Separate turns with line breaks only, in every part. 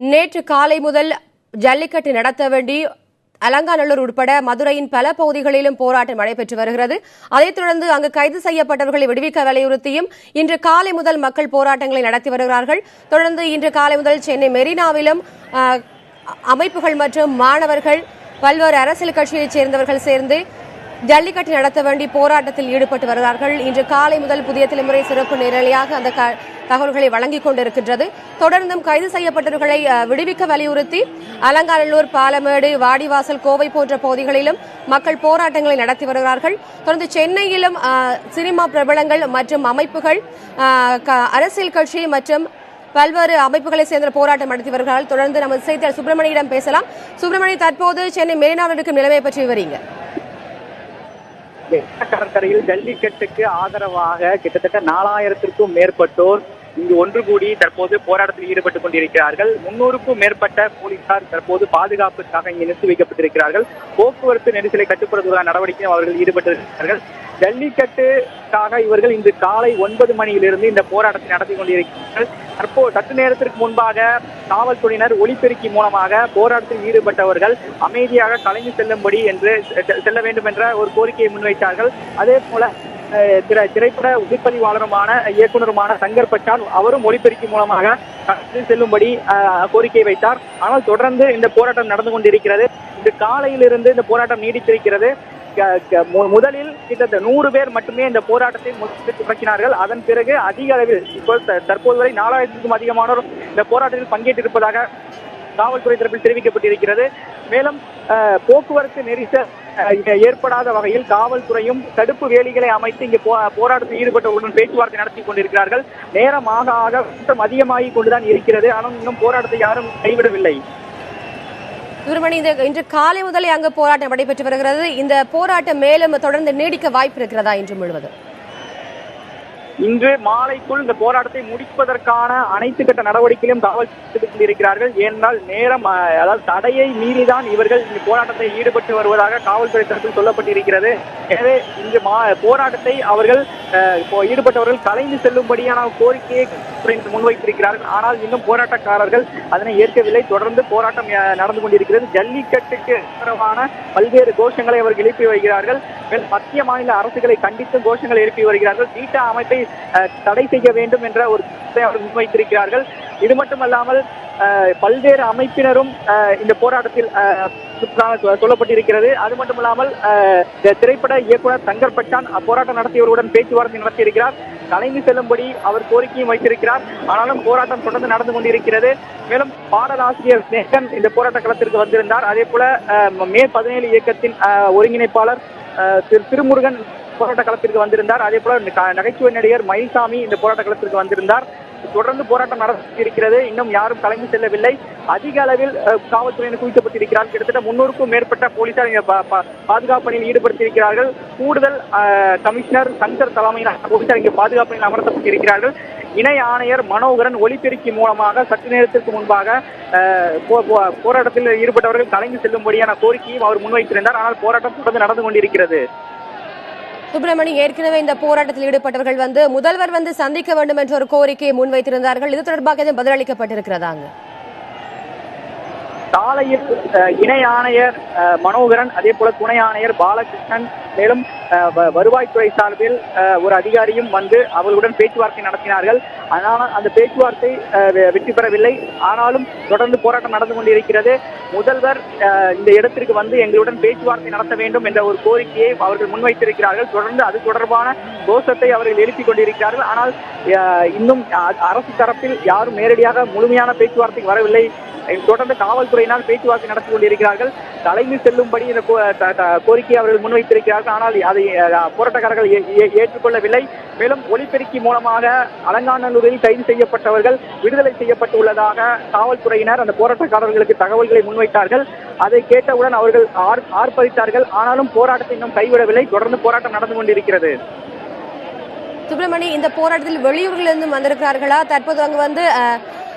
நேற்று காலை முதல் ஜல்லிக்கட்டு நடத்த வேண்டி அலங்காநல்லூர் உட்பட மதுரையின் பல பகுதிகளிலும் போராட்டம் நடைபெற்று வருகிறது. அதைத் தொடர்ந்து அங்கு கைது செய்யப்பட்டவர்களை விடுவிக்க வலியுறுத்தியும் இன்று காலை முதல் மக்கள் போராட்டங்களை நடத்தி வருகிறார்கள். தொடர்ந்து இன்று காலை முதல் சென்னை மெரினாவிலும் அமைப்புகள் மற்றும் மாணவர்கள் பல்வேறு அரசியல் கட்சியைச் சேர்ந்தவர்கள் சேர்ந்து ஜல்லிக்கட்டு நடத்த வேண்டி போராட்டத்தில் ஈடுபட்டு வருகிறார்கள். இன்று காலை முதல் புதிய தலைமுறை சிறப்பு நேரலையாக அந்த தகவல்களை வழங்கிக் கொண்டிருக்கின்றது. தொடர்ந்தும் கைது செய்யப்பட்டவர்களை விடுவிக்க வலியுறுத்தி அலங்காநல்லூர், பாலமேடு, வாடிவாசல், கோவை போன்ற பகுதிகளிலும் மக்கள் போராட்டங்களை நடத்தி வருகிறார்கள். தொடர்ந்து சென்னையிலும் சினிமா பிரபலங்கள் மற்றும் அமைப்புகள், அரசியல் கட்சி மற்றும் பல்வேறு அமைப்புகளை சேர்ந்த போராட்டம் நடத்தி வருகிறார்கள். தொடர்ந்து நமது செய்தியாளர் சுப்பிரமணியிடம் பேசலாம். சுப்பிரமணி, தற்போது சென்னை மெரினாவில் இருக்கும் நிலைமை பற்றி விவரிங்க.
கடற்கரையில் ஜல்லிக்கட்டுக்கு ஆதரவாக கிட்டத்தட்ட 4000க்கும் மேற்பட்டோர் இங்கு ஒன்று கூடி தற்போது போராட்டத்தில் ஈடுபட்டுக் கொண்டிருக்கிறார்கள். 300க்கும் மேற்பட்ட போலீசார் தற்போது பாதுகாப்புக்காக இங்கு நிறுத்தி வைக்கப்பட்டிருக்கிறார்கள். போக்குவரத்து நெரிசலை கட்டுப்படுத்துவதற்கான நடவடிக்கையும் அவர்கள் ஈடுபட்டிருக்கிறார்கள். ஜல்லிக்கட்டுக்காக இவர்கள் இன்று காலை 9 மணியிலிருந்து இந்த போராட்டத்தை நடத்தி கொண்டிருக்கிறார்கள். தற்போது சற்று நேரத்திற்கு முன்பாக காவல்துறையினர் ஒலிபெருக்கி மூலமாக போராட்டத்தில் ஈடுபட்டவர்கள் அமைதியாக கலைந்து செல்ல வேண்டும் என்ற ஒரு கோரிக்கையை முன்வைத்தார்கள். அதே போல திரைப்பட ஒளிப்பதிவாளருமான இயக்குநருமான சங்கர் பச்சான் அவரும் ஒலிபெருக்கி மூலமாக செல்லும்படி கோரிக்கை வைத்தார். ஆனால் தொடர்ந்து இந்த போராட்டம் நடந்து கொண்டிருக்கிறது. இன்று காலையிலிருந்து இந்த போராட்டம் நீடித்திருக்கிறது. முதலில் கிட்டத்தட்ட 100 பேர் மட்டுமே இந்த போராட்டத்தை தொடங்கினார்கள். அதன் பிறகு அதிக அளவில் தற்போது வரை 4000க்கும் அதிகமானோர் இந்த போராட்டத்தில் பங்கேற்றிருப்பதாக காவல்துறை தரப்பில் தெரிவிக்கப்பட்டிருக்கிறது. மேலும் போக்குவரத்து நெரிசல் ஏற்படாத வகையில் காவல்துறையும் தடுப்பு வேலிகளை அமைத்து இங்கு போராட்டத்தில் ஈடுபட்டவர்களுடன் பேச்சுவார்த்தை நடத்தி கொண்டிருக்கிறார்கள். நேரம் ஆக ஆக அதிகமாகிக் கொண்டுதான் இருக்கிறது. ஆனால் இன்னும் போராட்டத்தை யாரும் கைவிடவில்லை.
சுப்பிரமணி, இன்று காலை முதலே அங்கு போராட்டம் நடைபெற்று வருகிறது. இந்த போராட்டம் மேலும் தொடர்ந்து நீடிக்க வாய்ப்பு இருக்கிறதா இன்று முழுவதும்?
இன்று மாலைக்குள் இந்த போராட்டத்தை முடிப்பதற்கான அனைத்து கட்ட நடவடிக்கையிலும் காவல்துறை கொண்டிருக்கிறார்கள். ஏனென்றால் நேரம், அதாவது தடையை மீறிதான் இவர்கள் இந்த போராட்டத்தை ஈடுபட்டு வருவதாக காவல்துறை தரப்பில் சொல்லப்பட்டிருக்கிறது. எனவே இன்று போராட்டத்தை அவர்கள் ஈடுபட்டவர்கள் கலைந்து செல்லும்படியான கோரிக்கையை முன்வைத்திருக்கிறார்கள். ஆனால் இன்னும் போராட்டக்காரர்கள் அதனை ஏற்கவில்லை. தொடர்ந்து போராட்டம் நடந்து கொண்டிருக்கிறது. ஜல்லிக்கட்டுக்கு ஆதரவான பல்வேறு கோஷங்களை அவர்கள் எழுப்பி வருகிறார்கள். மத்திய மாநில அரசுகளை கண்டித்து கோஷங்களை எழுப்பி வருகிறார்கள். தீட்டா அமைப்பை தடை செய்ய வேண்டும் என்ற ஒரு கருத்தை அவர்கள் முன்வைத்திருக்கிறார்கள். இது மட்டுமல்லாமல் பல்வேறு அமைப்பினரும் இந்த போராட்டத்தில் சொல்லப்பட்டிருக்கிறது. அது மட்டுமல்லாமல் திரைப்பட இயக்குனர் சங்கர் பச்சான் போராட்டம் நடத்தியவர்களுடன் பேச்சுவார்த்தை நடத்தியிருக்கிறார். கலைந்து செல்லும்படி அவர் கோரிக்கையும் வைத்திருக்கிறார். ஆனாலும் போராட்டம் தொடர்ந்து நடந்து கொண்டிருக்கிறது. மேலும் பாடலாசிரியர் ஸ்நேகன் இந்த போராட்ட களத்திற்கு வந்திருந்தார். அதே போல மே 17 இயக்கத்தின் ஒருங்கிணைப்பாளர் திருமுருகன் போராட்ட களத்திற்கு வந்திருந்தார். அதே போல நகைச்சுவை நடிகர் மயில்சாமி இந்த போராட்ட களத்திற்கு வந்திருந்தார். தொடர்ந்து போராட்டம் நடத்தியிருக்கிறது. இன்னும் யாரும் கலைந்து செல்லவில்லை. அதிக அளவில் காவல்துறையினர் குவிக்கப்பட்டிருக்கிறார்கள். கிட்டத்தட்ட 300க்கும் மேற்பட்ட போலீசார் பாதுகாப்பு பணியில் ஈடுபடுத்தியிருக்கிறார்கள். கூடுதல் கமிஷனர் சங்கர் தலைமையிலான போலீசார் இங்கே பாதுகாப்பு பணியில் அமர்த்தப்பட்டிருக்கிறார்கள். இணை ஆணையர் மனோகரன் ஒலிபெருக்கி மூலமாக சற்று நேரத்திற்கு முன்பாக போராட்டத்தில் ஈடுபட்டவர்கள் கலைந்து செல்லும்படியான கோரிக்கையும் அவர் முன்வைத்திருந்தார். ஆனால் போராட்டம் தொடர்ந்து நடந்து கொண்டிருக்கிறது.
சுப்பிரமணி, ஏற்கனவே இந்த போராட்டத்தில் ஈடுபட்டவர்கள் முதல்வர் சந்திக்க வேண்டும் என்ற ஒரு கோரிக்கையை முன்வைத்திருந்தார்கள். இது தொடர்பாக பதிலளிக்கப்பட்டிருக்கிறதாங்க?
காலையில் இணை ஆணையர் மனோகரன், அதே போல துணை ஆணையர் பாலகிருஷ்ணன், மேலும் வருவாய்த்துறை சார்பில் ஒரு அதிகாரியும் வந்து அவர்களுடன் பேச்சுவார்த்தை நடத்தினார்கள். ஆனால் அந்த பேச்சுவார்த்தை வெற்றி பெறவில்லை. ஆனாலும் தொடர்ந்து போராட்டம் நடந்து கொண்டிருக்கிறது. முதல்வர் இந்த இடத்திற்கு வந்து எங்களுடன் பேச்சுவார்த்தை நடத்த வேண்டும் என்ற ஒரு கோரிக்கையை அவர்கள் முன்வைத்திருக்கிறார்கள். தொடர்ந்து அது தொடர்பான கோஷத்தை அவர்கள் எழுப்பிக் கொண்டிருக்கிறார்கள். ஆனால் இன்னும் அரசு தரப்பில் யாரும் நேரடியாக முழுமையான பேச்சுவார்த்தைக்கு வரவில்லை. தொடர்ந்து காவல்துறையினால் பேச்சுவார்த்தை நடத்தி கொண்டிருக்கிறார்கள். கலைந்து செல்லும்படி இந்த கோரிக்கையை அவர்கள் முன்வைத்திருக்கிறார்கள். ஆனால் அதை போராட்டக்காரர்கள் ஏற்றுக்கொள்ளவில்லை. மேலும் ஒலிபெருக்கி மூலமாக அலங்காநல்லூரில் கைது செய்யப்பட்டவர்கள் விடுதலை செய்யப்பட்டுள்ளதாக காவல்துறையினர் அந்த போராட்டக்காரர்களுக்கு தகவல்களை முன்வைத்தார்கள். அதை கேட்டவுடன் அவர்கள் ஆர்ப்பரித்தார்கள். ஆனாலும் போராட்டத்தை இன்னும் கைவிடவில்லை. தொடர்ந்து போராட்டம் நடந்து கொண்டிருக்கிறது.
சுப்பிரமணி, இந்த போராட்டத்தில் வெளியூர்களிலிருந்து வந்திருக்கிறார்களா? தற்போது அங்கு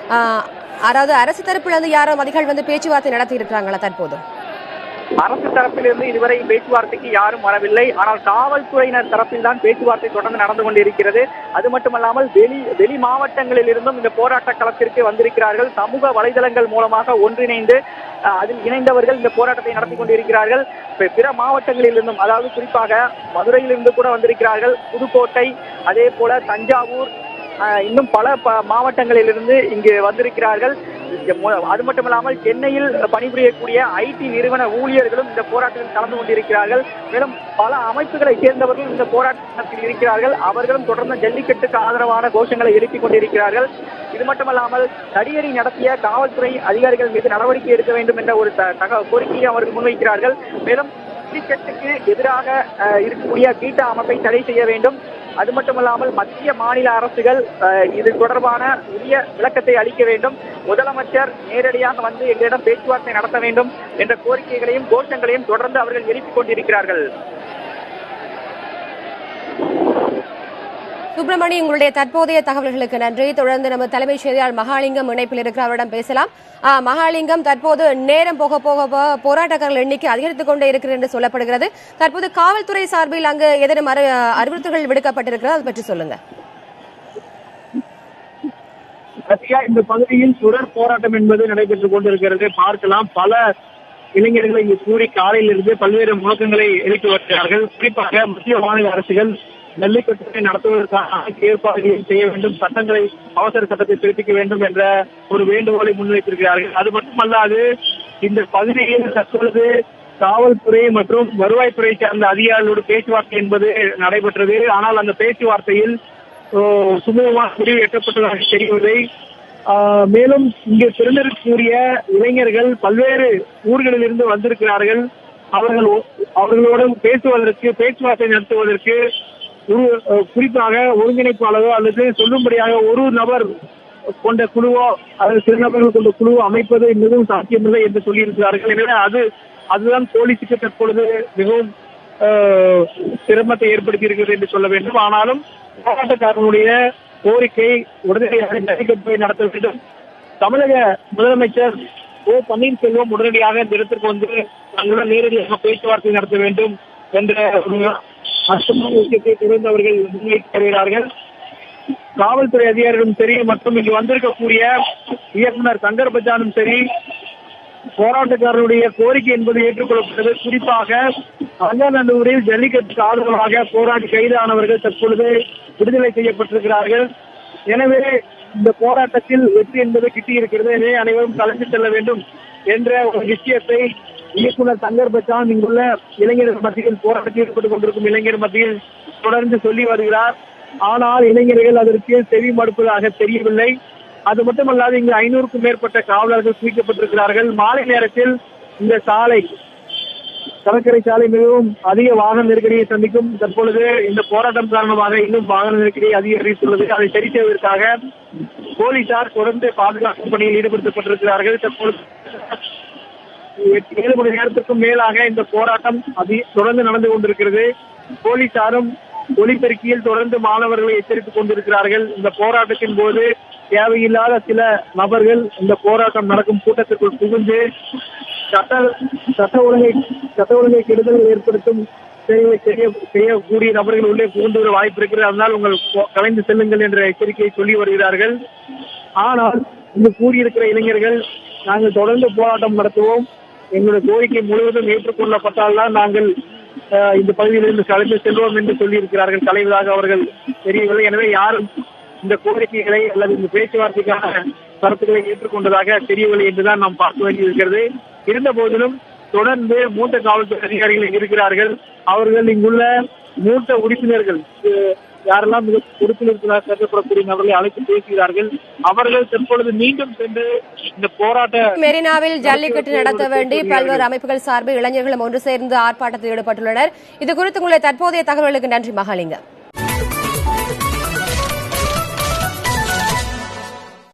அதாவது அரசு தரப்பிலிருந்து யாரும் அதிகாரிகள் பேச்சுவார்த்தை நடத்தி இருக்கிறாங்களா? தற்போது
அரசு தரப்பிலிருந்து இதுவரை பேச்சுவார்த்தைக்கு யாரும் வரவில்லை. ஆனால் காவல்துறையினர் தரப்பில் தான் பேச்சுவார்த்தை தொடர்ந்து நடந்து கொண்டிருக்கிறது. அது மட்டுமல்லாமல் வெளி மாவட்டங்களில் இருந்தும் இந்த போராட்ட களத்திற்கு வந்திருக்கிறார்கள். சமூக வலைதளங்கள் மூலமாக ஒன்றிணைந்து அதில் இணைந்தவர்கள் இந்த போராட்டத்தை நடத்தி கொண்டிருக்கிறார்கள். பிற மாவட்டங்களில் இருந்தும், அதாவது குறிப்பாக மதுரையிலிருந்து கூட வந்திருக்கிறார்கள். புதுக்கோட்டை, அதே போல தஞ்சாவூர், இன்னும் பல மாவட்டங்களில் இருந்து இங்கு வந்திருக்கிறார்கள். அது மட்டுமல்லாமல் சென்னையில் பணிபுரியக்கூடிய ஐடி நிறுவன ஊழியர்களும் இந்த போராட்டத்தில் கலந்து கொண்டிருக்கிறார்கள். மேலும் பல அமைப்புகளை சேர்ந்தவர்களும் இந்த போராட்டத்தில் இருக்கிறார்கள். அவர்களும் தொடர்ந்து ஜல்லிக்கட்டுக்கு ஆதரவான கோஷங்களை எழுப்பிக் கொண்டிருக்கிறார்கள். இது மட்டுமல்லாமல் தடியடி நடத்திய காவல்துறை அதிகாரிகள் மீது நடவடிக்கை எடுக்க வேண்டும் என்ற ஒரு கோரிக்கையை அவர்கள் முன்வைக்கிறார்கள். மேலும் ஜல்லிக்கட்டுக்கு எதிராக இருக்கக்கூடிய கீட்டா அமைப்பை தடை செய்ய வேண்டும். அது மட்டுமல்லாமல் மத்திய மாநில அரசுகள் இது தொடர்பான உரிய விளக்கத்தை அளிக்க வேண்டும். முதலமைச்சர் நேரடியாக வந்து எங்களிடம் பேச்சுவார்த்தை நடத்த வேண்டும் என்ற கோரிக்கைகளையும் கோஷங்களையும் தொடர்ந்து அவர்கள் எழுப்பிக் கொண்டிருக்கிறார்கள்.
சுப்பிரமணி, உங்களுடைய தற்போதைய தகவல்களுக்கு நன்றி. தொடர்ந்து நம்ம தலைமைச் செய்தியாளர் மகாலிங்கம் இணைப்பில் இருக்கிற அவரிடம் பேசலாம். மகாலிங்கம், தற்போது நேரம் போக போக போராட்டக்காரர்கள் எண்ணிக்கை அதிகரித்துக் கொண்டே இருக்கிறது என்று சொல்லப்படுகிறது. தற்போது காவல்துறை சார்பில் அங்கு ஏதேனும் அறிவுறுத்தல்கள் விடுக்கப்பட்டிருக்கிறது, அதை பற்றி சொல்லுங்க.
இந்த பகுதியில் தொடர் போராட்டம் என்பது நடைபெற்றுக் கொண்டிருக்கிறது. பார்க்கலாம், பல இளைஞர்களை இங்கு கூறி காலையிலிருந்து பல்வேறு முழக்கங்களை எழுப்பி வருகிறார்கள். குறிப்பாக மத்திய மாநில அரசுகள் ஜல்லிக்கட்டை நடத்துவதற்கான ஏற்பாடுகளை செய்ய வேண்டும், சட்டங்களை அவசர சட்டத்தை பிறப்பிக்க வேண்டும் என்ற ஒரு வேண்டுகோளை முன்வைத்திருக்கிறார்கள். அது மட்டுமல்லாது இந்த பகுதியில் தற்பொழுது காவல்துறை மற்றும் வருவாய்த்துறை சார்ந்த அதிகாரிகளோடு பேச்சுவார்த்தை என்பது நடைபெற்றது. ஆனால் அந்த பேச்சுவார்த்தையில் சுமூகமான முடிவு எட்டப்பட்டதாக தெரியவில்லை. மேலும் இங்கு திரண்டிருக்கக்கூடிய இளைஞர்கள் பல்வேறு ஊர்களில் இருந்து வந்திருக்கிறார்கள். அவர்களோடு பேச்சுவார்த்தை நடத்துவதற்கு குறிப்பாக ஒருங்கிணைப்பாளரோ அல்லது சொல்லும்படியாக ஒரு நபர் கொண்ட குழுவோ அல்லது சிறு நபர்கள் கொண்ட குழுவோ அமைப்பது மிகவும் சாத்தியமில்லை என்று சொல்லியிருக்கிறார்கள். எனவே அதுதான் போலீசுக்கு தற்பொழுது மிகவும் சிரமத்தை ஏற்படுத்தி இருக்கிறது என்று சொல்ல வேண்டும். ஆனாலும் போராட்டக்காரர்களுடைய கோரிக்கை உடனடியாக ஜல்லிக்கட்டை நடத்த வேண்டும். தமிழக முதலமைச்சர் ஓ பன்னீர்செல்வம் உடனடியாக இந்த இடத்திற்கு வந்து தங்களுடன் நேரடியாக பேச்சுவார்த்தை நடத்த வேண்டும் என்ற ஒரு அர்த்தமான விஷயத்தை தொடர்ந்து அவர்கள் முன்வைத்து வருகிறார்கள். காவல்துறை அதிகாரிகளும் சரி மற்றும் இங்கு வந்திருக்கக்கூடிய இயக்குனர் சங்கர் பச்சானும் சரி, போராட்டக்காரருடைய கோரிக்கை என்பது ஏற்றுக்கொள்ளப்பட்டது. குறிப்பாக அலங்காநல்லூரில் ஜல்லிக்கட்டுக்கு ஆதரவாக போராடி கைதானவர்கள் தற்பொழுது விடுதலை செய்யப்பட்டிருக்கிறார்கள். எனவே இந்த போராட்டத்தில் வெற்றி என்பது கிட்டியிருக்கிறது. எனவே அனைவரும் கலந்து செல்ல வேண்டும் என்ற ஒரு விஷயத்தை இயக்குனர் சங்கர் பச்சான் இங்குள்ள இளைஞர்கள் மத்தியில் போராட்டத்தில் ஈடுபட்டுக் கொண்டிருக்கும் இளைஞர் மத்தியில் தொடர்ந்து சொல்லி வருகிறார். ஆனால் இளைஞர்கள் அதற்கு செவி மடுப்பதாக தெரியவில்லை. அது மட்டுமல்லாது இங்கு 500க்கும் மேற்பட்ட காவலர்கள் குவிக்கப்பட்டிருக்கிறார்கள். மாலை நேரத்தில் இந்த கடற்கரை சாலை மிகவும் அதிக வாகன நெருக்கடியை சந்திக்கும். தற்பொழுது இந்த போராட்டம் காரணமாக இன்னும் வாகன நெருக்கடியை அதிகரித்துள்ளது. அதை சரி செய்வதற்காக போலீசார் தொடர்ந்து பாதுகாப்பு பணியில் ஈடுபடுத்தப்பட்டிருக்கிறார்கள். தற்பொழுது 7 மணி நேரத்திற்கும் மேலாக இந்த போராட்டம் தொடர்ந்து நடந்து கொண்டிருக்கிறது. போலீசாரும் ஒலிபெருக்கியில் தொடர்ந்து மாணவர்களை எச்சரித்துக் கொண்டிருக்கிறார்கள். இந்த போராட்டத்தின் போது தேவையில்லாத சில நபர்கள் இந்த போராட்டம் நடக்கும் கூட்டத்திற்குள் புகுந்து சட்ட ஒழுங்கை கெடுதல் ஏற்படுத்தும் செய்யக்கூடிய நபர்கள் உள்ளே புகுந்து வர வாய்ப்பு இருக்கிறது. அதனால் உங்கள் கலைந்து செல்லுங்கள் என்ற எச்சரிக்கையை சொல்லி வருகிறார்கள். ஆனால் இங்கு கூறியிருக்கிற இளைஞர்கள் நாங்கள் தொடர்ந்து போராட்டம் நடத்துவோம், எங்களுடைய கோரிக்கை முழுவதும் ஏற்றுக்கொள்ளப்பட்டால்தான் நாங்கள் இந்த பகுதியிலிருந்து கலைந்து செல்வோம் என்று சொல்லியிருக்கிறார்கள். கலைவதாக அவர்கள் தெரியவில்லை. எனவே யாரும் இந்த கோரிக்கைகளை அல்லது இந்த பேச்சுவார்த்தைக்கான கருத்துக்களை ஏற்றுக்கொண்டதாக தெரியவில்லை என்றுதான் நாம் பார்க்க வேண்டியிருக்கிறது. இருந்த போதிலும் தொடர்ந்து மூத்த காவல்துறை அதிகாரிகள் இருக்கிறார்கள். அவர்கள் இங்குள்ள மூத்த உறுப்பினர்கள் யாரெல்லாம் உறுப்பினர்களாக கருதப்படக்கூடிய நபர்களை அழைத்து பேசுகிறார்கள். அவர்கள் தற்பொழுது மீண்டும் சென்று இந்த போராட்ட
மெரினாவில் ஜல்லிக்கட்டு நடத்த வேண்டி பல்வேறு அமைப்புகள் சார்பில் இளைஞர்களும் ஒன்று சேர்ந்து ஆர்ப்பாட்டத்தில் ஈடுபட்டுள்ளனர். இது குறித்து உங்களுடைய தற்போதைய தகவல்களுக்கு நன்றி மகாலிங்கம்.